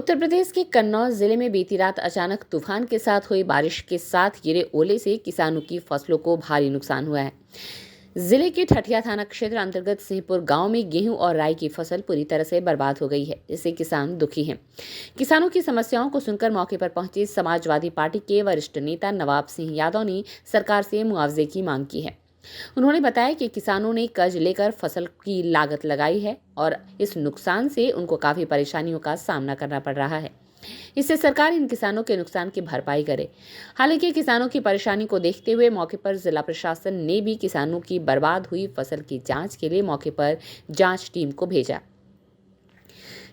उत्तर प्रदेश के कन्नौज जिले में बीती रात अचानक तूफान के साथ हुई बारिश के साथ गिरे ओले से किसानों की फसलों को भारी नुकसान हुआ है। जिले के ठठिया थाना क्षेत्र अंतर्गत सिंहपुर गांव में गेहूं और राई की फसल पूरी तरह से बर्बाद हो गई है, जिससे किसान दुखी हैं। किसानों की समस्याओं को सुनकर मौके पर पहुंचे समाजवादी पार्टी के वरिष्ठ नेता नवाब सिंह यादव ने सरकार से मुआवजे की मांग की है। उन्होंने बताया कि किसानों ने कर्ज लेकर फसल की लागत लगाई है और इस नुकसान से उनको काफी परेशानियों का सामना करना पड़ रहा है। इससे सरकार इन किसानों के नुकसान की भरपाई करे। हालांकि किसानों की परेशानी को देखते हुए मौके पर जिला प्रशासन ने भी किसानों की बर्बाद हुई फसल की जांच के लिए मौके पर जांच टीम को भेजा।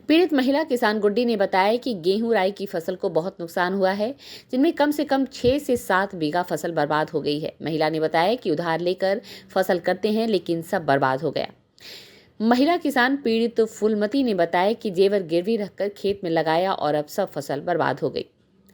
पीड़ित महिला किसान गुड्डी ने बताया कि गेहूं राई की फसल को बहुत नुकसान हुआ है, जिनमें कम से कम 6 से 7 बीघा फसल बर्बाद हो गई है। महिला ने बताया कि उधार लेकर फसल करते हैं, लेकिन सब बर्बाद हो गया। महिला किसान पीड़ित फूलमती ने बताया कि जेवर गिरवी रखकर खेत में लगाया और अब सब फसल बर्बाद हो गई।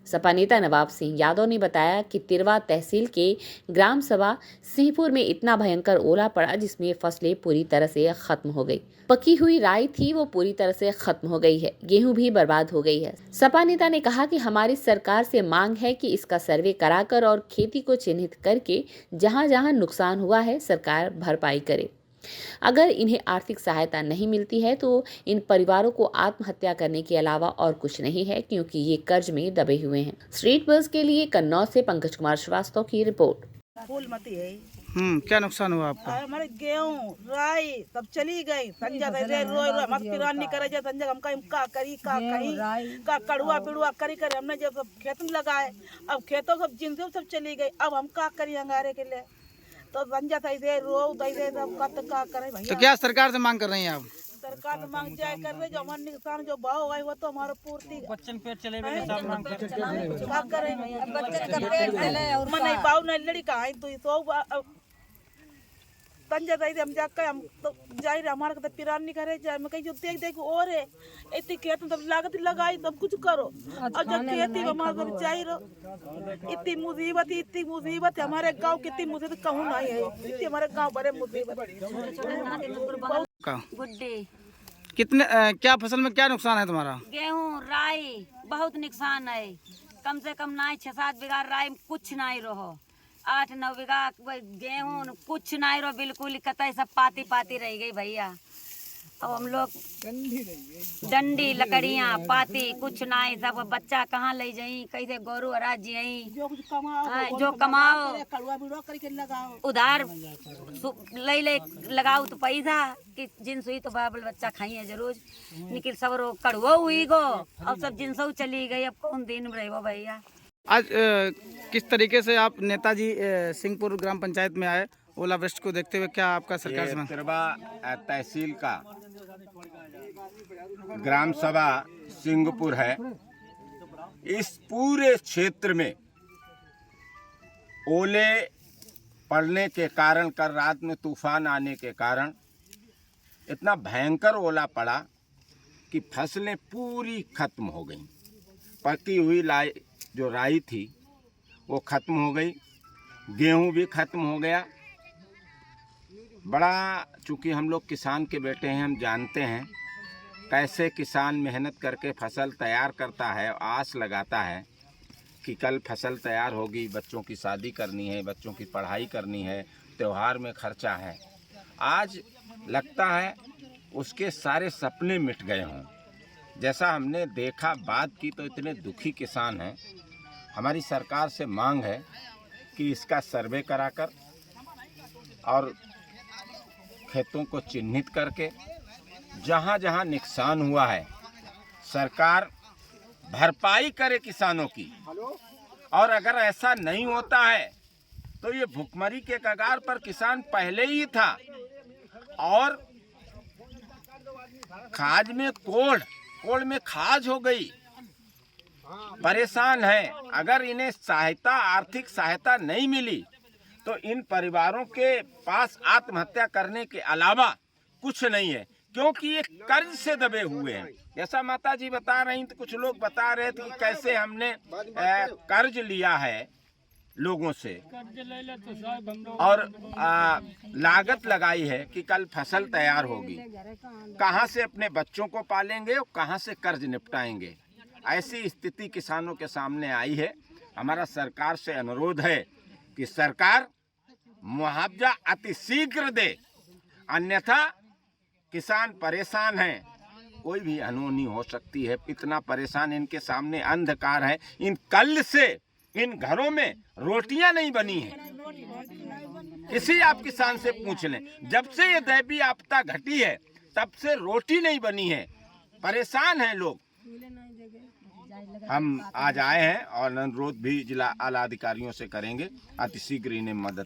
सपा नेता नवाब सिंह यादव ने बताया कि तिरवा तहसील के ग्राम सभा सिंहपुर में इतना भयंकर ओला पड़ा जिसमें फसलें पूरी तरह से खत्म हो गई। पकी हुई राई थी वो पूरी तरह से खत्म हो गई है, गेहूं भी बर्बाद हो गई है। सपा नेता ने कहा कि हमारी सरकार से मांग है कि इसका सर्वे कराकर और खेती को चिन्हित करके जहां जहां नुकसान हुआ है सरकार भरपाई करे। अगर इन्हें आर्थिक सहायता नहीं मिलती है तो इन परिवारों को आत्महत्या करने के अलावा और कुछ नहीं है, क्योंकि ये कर्ज में दबे हुए हैं। स्ट्रीट बस के लिए कन्नौज से पंकज कुमार श्रीवास्तव की रिपोर्ट। फूलमती है। क्या नुकसान हुआ आपका? हमारे गेहूं राई सब चली गई। संजय रोय रोय मत किरान नहीं करे संजय हम का करी का कहीं का कड़ुआ पिड़ुआ करी करे हमने जब सब खेत में लगाए, अब खेतों सब जिनसे सब चली गई। अब हम का करी अंगारे के लिए तो संजय दे रो दे सब का करे भैया। तो क्या सरकार से मांग कर रही हैं आप? सरकार तो मांग जाए कर रहे, जो हमारे नुकसान जो भाव है वो तो हमारा पूर्ति बच्चन पेट चले क्या करे नहीं पाऊ नहीं लड़ी का तो सो संजय दे हम जाकर हम तो जाए हमारे तो पिरान नहीं करे जाए मैं कहीं देख देख और है इतनी खेत में तब लागत लगाई तब कुछ करो और जब खेती हमारे सब चाहिए रहो। इतनी मुसीबत है हमारे गांव, कितनी मुसीबत कहूँ नहीं है, इतनी हमारे गांव बड़े मुसीबत। गुड्डी कितने क्या फसल में क्या नुकसान है तुम्हारा? गेहूं राई बहुत नुकसान है। कम से कम ना 6-7 बीघा राई कुछ नहीं रहो, 8-9 बीघा गेहूं कुछ नहीं रहो, बिल्कुल कतई सब पाती पाती रह गई भैया। अब हम लोग डंडी लकड़ियाँ पाती कुछ नहीं, सब बच्चा कहाँ ले जाई, कैसे गोरू अराज जी जो कमाओ उधार ले लगाओ तो पैसा कि जिन सुई तो बाबल बच्चा खाई है जरूर निकल सब रो कड़ुआ हुई गो। अब सब जिनसो चली गई, अब कौन दिन रहो भैया। आज किस तरीके से आप नेताजी सिंहपुर ग्राम पंचायत में आए ओलावृष्टि को देखते हुए, क्या आपका सरकार से? तिरवा तहसील का ग्राम सभा सिंहपुर है। इस पूरे क्षेत्र में ओले पड़ने के कारण, कल रात में तूफान आने के कारण इतना भयंकर ओला पड़ा कि फसलें पूरी खत्म हो गई। पकी हुई जो राई थी वो खत्म हो गई, गेहूं भी खत्म हो गया। बड़ा चूँकि हम लोग किसान के बेटे हैं, हम जानते हैं कैसे किसान मेहनत करके फसल तैयार करता है, आस लगाता है कि कल फसल तैयार होगी, बच्चों की शादी करनी है, बच्चों की पढ़ाई करनी है, त्यौहार में खर्चा है। आज लगता है उसके सारे सपने मिट गए हों। जैसा हमने देखा, बात की तो इतने दुखी किसान हैं। हमारी सरकार से मांग है कि इसका सर्वे कराकर और खेतों को चिन्हित करके जहाँ जहाँ नुकसान हुआ है सरकार भरपाई करे किसानों की। और अगर ऐसा नहीं होता है तो ये भुखमरी के कगार पर किसान पहले ही था और खाज में कोड़ में खाज हो गई, परेशान है। अगर इन्हें सहायता, आर्थिक सहायता नहीं मिली तो इन परिवारों के पास आत्महत्या करने के अलावा कुछ नहीं है, क्योंकि ये कर्ज से दबे हुए हैं। जैसा माता जी बता रही थी, कुछ लोग बता रहे थे कि कैसे हमने कर्ज लिया है लोगों से और लागत लगाई है कि कल फसल तैयार होगी, कहाँ से अपने बच्चों को पालेंगे और कहाँ से कर्ज निपटाएंगे। ऐसी स्थिति किसानों के सामने आई है। हमारा सरकार से अनुरोध है कि सरकार मुआवजा अतिशीघ्र दे, अन्यथा किसान परेशान हैं। कोई भी अनहोनी हो सकती है, इतना परेशान इनके सामने अंधकार है। इन कल से इन घरों में रोटियां नहीं बनी हैं। किसी आप किसान से पूछ लें, जब से ये दैवीय आपदा घटी है तब से रोटी नहीं बनी है, परेशान हैं लोग। हम आज आए हैं और अनुरोध भी जिला आला अधिकारियों से करेंगे, अतिशीघ्र इन्हें मदद